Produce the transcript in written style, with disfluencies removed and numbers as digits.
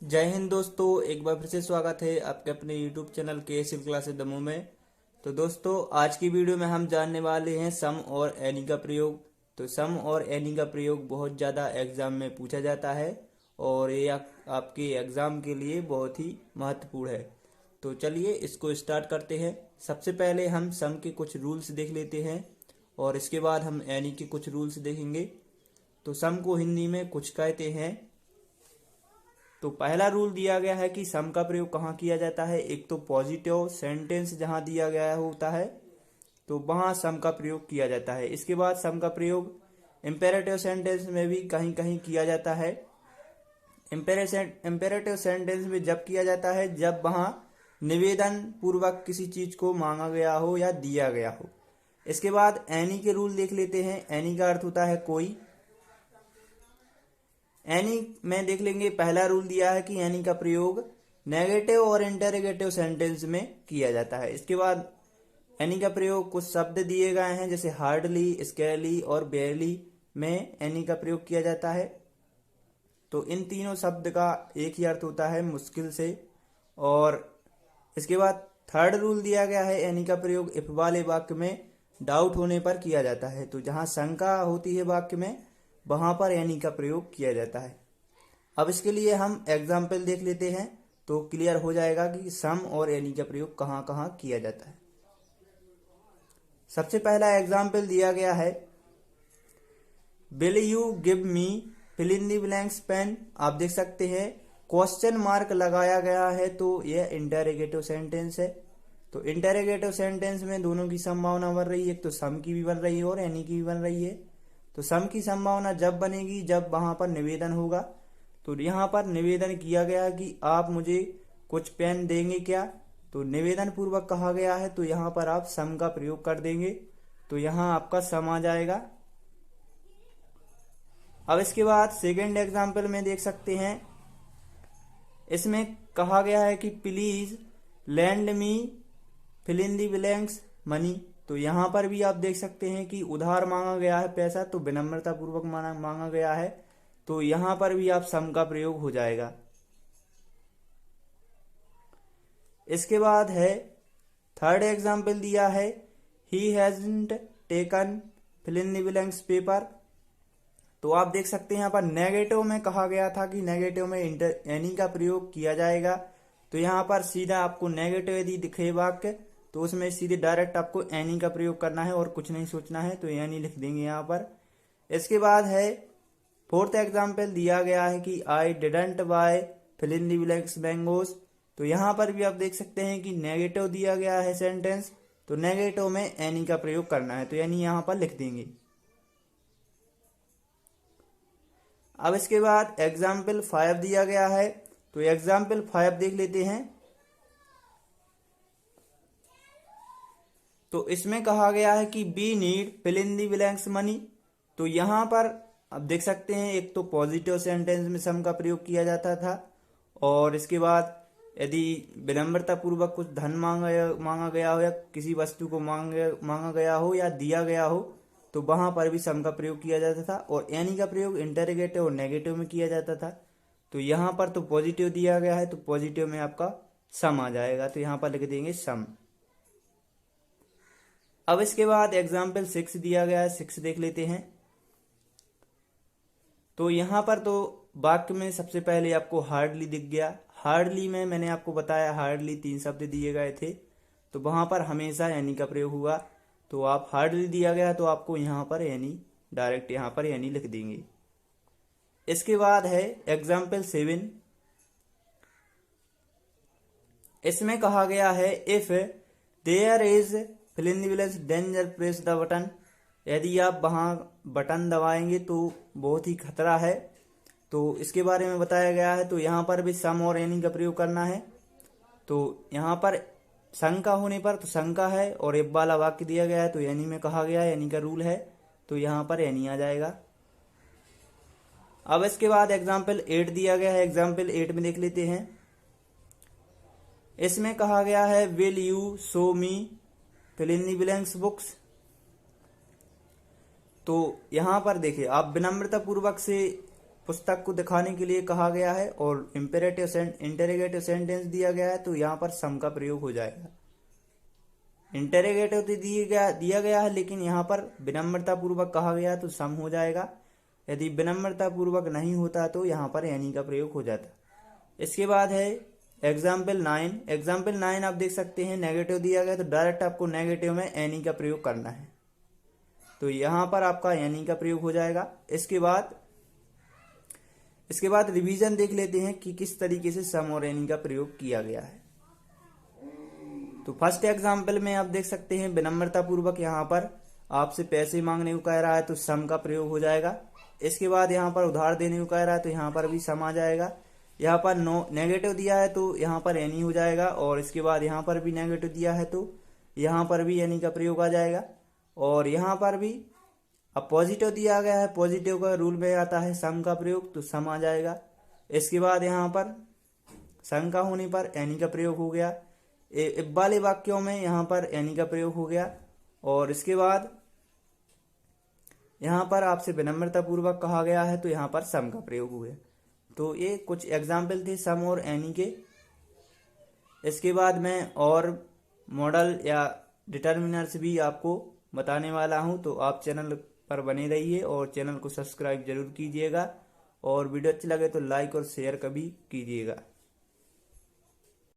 जय हिंद दोस्तों, एक बार फिर से स्वागत है आपके अपने YouTube चैनल के शिव क्लासेस दमू में। तो दोस्तों, आज की वीडियो में हम जानने वाले हैं सम और एनी का प्रयोग। तो सम और एनी का प्रयोग बहुत ज़्यादा एग्जाम में पूछा जाता है और ये आपके एग्जाम के लिए बहुत ही महत्वपूर्ण है। तो चलिए इसको स्टार्ट करते हैं। सबसे पहले हम सम के कुछ रूल्स देख लेते हैं और इसके बाद हम एनी के कुछ रूल्स देखेंगे। तो सम को हिंदी में कुछ कहते हैं। तो पहला रूल दिया गया है कि सम का प्रयोग कहाँ किया जाता है। एक तो पॉजिटिव सेंटेंस जहाँ दिया गया होता है तो वहाँ सम का प्रयोग किया जाता है। इसके बाद सम का प्रयोग इम्पेरेटिव सेंटेंस में भी कहीं कहीं किया जाता है। इम्पेरेटिव सेंटेंस में जब किया जाता है जब वहाँ निवेदन पूर्वक किसी चीज को मांगा गया हो या दिया गया हो। इसके बाद एनी के रूल देख लेते हैं। एनी का अर्थ होता है कोई। एनी में देख लेंगे, पहला रूल दिया है कि एनी का प्रयोग नेगेटिव और इंटरोगेटिव सेंटेंस में किया जाता है। इसके बाद एनी का प्रयोग कुछ शब्द दिए गए हैं जैसे हार्डली, स्केरली और बेयरली में एनी का प्रयोग किया जाता है। तो इन तीनों शब्द का एक ही अर्थ होता है, मुश्किल से। और इसके बाद थर्ड रूल दिया गया है एनी का प्रयोग इफ वाले वाक्य में डाउट होने पर किया जाता है। तो जहां शंका होती है वाक्य में वहां पर एनी का प्रयोग किया जाता है। अब इसके लिए हम एग्जाम्पल देख लेते हैं तो क्लियर हो जाएगा कि सम और एनी का प्रयोग कहाँ कहाँ किया जाता है। सबसे पहला एग्जाम्पल दिया गया है, will you give me fill in the blanks pen. आप देख सकते हैं क्वेश्चन मार्क लगाया गया है तो यह इंटरोगेटिव सेंटेंस है। तो इंटरोगेटिव सेंटेंस में दोनों की संभावना बन रही है, एक तो सम की भी बन रही है और एनी की भी बन रही है। तो सम की संभावना जब बनेगी जब वहां पर निवेदन होगा। तो यहाँ पर निवेदन किया गया कि आप मुझे कुछ पेन देंगे क्या। तो निवेदन पूर्वक कहा गया है तो यहाँ पर आप सम का प्रयोग कर देंगे तो यहाँ आपका सम आ जाएगा। अब इसके बाद सेकेंड एग्जाम्पल में देख सकते हैं, इसमें कहा गया है कि please land me fill in the blanks money. तो यहाँ पर भी आप देख सकते हैं कि उधार मांगा गया है पैसा, तो विनम्रता पूर्वक मांगा गया है तो यहाँ पर भी आप सम का प्रयोग हो जाएगा। इसके बाद है थर्ड एग्जाम्पल दिया है, he hasn't taken fill in the blanks paper. तो आप देख सकते हैं यहाँ पर नेगेटिव में कहा गया था कि नेगेटिव में एनी का प्रयोग किया जाएगा। तो यहाँ पर सीधा आपको नेगेटिव यदि दिखे वाक्य तो उसमें सीधे डायरेक्ट आपको एनी का प्रयोग करना है और कुछ नहीं सोचना है, तो एनी लिख देंगे यहाँ पर। इसके बाद है फोर्थ एग्जाम्पल दिया गया है कि I didn't buy fill in the blanks mangoes. तो यहाँ पर भी आप देख सकते हैं कि नेगेटिव दिया गया है सेंटेंस, तो नेगेटिव में एनी का प्रयोग करना है तो एनी यहाँ पर लिख देंगे। अब इसके बाद एग्जाम्पल 5 दिया गया है तो एग्जाम्पल 5 देख लेते हैं। तो इसमें कहा गया है कि we need fill in the blanks money. तो यहाँ पर अब देख सकते हैं एक तो पॉजिटिव सेंटेंस में सम का प्रयोग किया जाता था और इसके बाद यदि विनम्रता पूर्वक कुछ धन मांगा गया हो या किसी वस्तु को मांगा गया हो या दिया गया हो तो वहां पर भी सम का प्रयोग किया जाता था। और एनी का प्रयोग इंटरोगेटिव और नेगेटिव में किया जाता था। तो यहाँ पर तो पॉजिटिव दिया गया है तो पॉजिटिव में आपका सम आ जाएगा तो यहाँ पर लिख देंगे सम। अब इसके बाद एग्जाम्पल 6 दिया गया है, 6 देख लेते हैं। तो यहाँ पर तो वाक्य में सबसे पहले आपको हार्डली दिख गया। हार्डली में मैंने आपको बताया हार्डली 3 शब्द दिए गए थे तो वहां पर हमेशा एनी का प्रयोग हुआ। तो आप हार्डली दिया गया तो आपको यहाँ पर एनी डायरेक्ट यहाँ पर एनी लिख देंगे। इसके बाद है एग्जाम्पल 7। इसमें कहा गया है if there is fill in the blanks danger press the button. यदि आप वहां बटन दबाएंगे तो बहुत ही खतरा है, तो इसके बारे में बताया गया है। तो यहाँ पर भी सम और एनी का प्रयोग करना है। तो यहाँ पर शंका होने पर तो शंका है और इफ वाला वाक्य दिया गया है तो एनी में कहा गया है, एनी का रूल है तो यहाँ पर एनी आ जाएगा। अब इसके बाद एग्जाम्पल 8 दिया गया है। एग्जाम्पल 8 में देख लेते हैं। इसमें कहा गया है will you show me fill in the blanks books. तो यहाँ पर देखिए आप विनम्रता पूर्वक से पुस्तक को दिखाने के लिए कहा गया है और इंटेरोगेटिव सेंटेंस दिया गया है तो यहाँ पर सम का प्रयोग हो जाएगा। इंटेरोगेटिव तो दिया गया है लेकिन यहाँ पर विनम्रता पूर्वक कहा गया तो सम हो जाएगा। यदि विनम्रता पूर्वक नहीं होता तो यहाँ पर एनी का प्रयोग हो जाता। इसके बाद है एग्जाम्पल 9। एग्जाम्पल 9 आप देख सकते हैं नेगेटिव दिया गया तो डायरेक्ट आपको नेगेटिव में एनी का प्रयोग करना है, तो यहाँ पर आपका एनी का प्रयोग हो जाएगा। इसके बाद रिवीजन देख लेते हैं कि किस तरीके से सम और एनी का प्रयोग किया गया है। तो फर्स्ट एग्जाम्पल में आप देख सकते हैं विनम्रता पूर्वक यहाँ पर आपसे पैसे मांगने को कह रहा है तो सम का प्रयोग हो जाएगा। इसके बाद यहाँ पर उधार देने को कह रहा है तो यहाँ पर भी सम आ जाएगा। यहाँ पर नेगेटिव दिया है तो यहाँ पर एनी हो जाएगा और इसके बाद यहाँ पर भी नेगेटिव दिया है तो यहाँ पर भी एनी का प्रयोग आ जाएगा। और यहाँ पर भी अब पॉजिटिव दिया गया है, पॉजिटिव का रूल में आता है सम का प्रयोग तो सम आ जाएगा। इसके बाद यहाँ पर शंका होने पर एनी का प्रयोग हो गया। इफ वाले वाक्यों में यहाँ पर एनी का प्रयोग हो गया। और इसके बाद यहाँ पर आपसे विनम्रता पूर्वक कहा गया है तो यहाँ पर सम का प्रयोग हो गया। तो ये कुछ एग्जाम्पल थे सम और एनी के। इसके बाद मैं और मॉडल या डिटर्मिनर्स भी आपको बताने वाला हूं, तो आप चैनल पर बने रहिए और चैनल को सब्सक्राइब जरूर कीजिएगा और वीडियो अच्छी लगे तो लाइक और शेयर कभी कीजिएगा।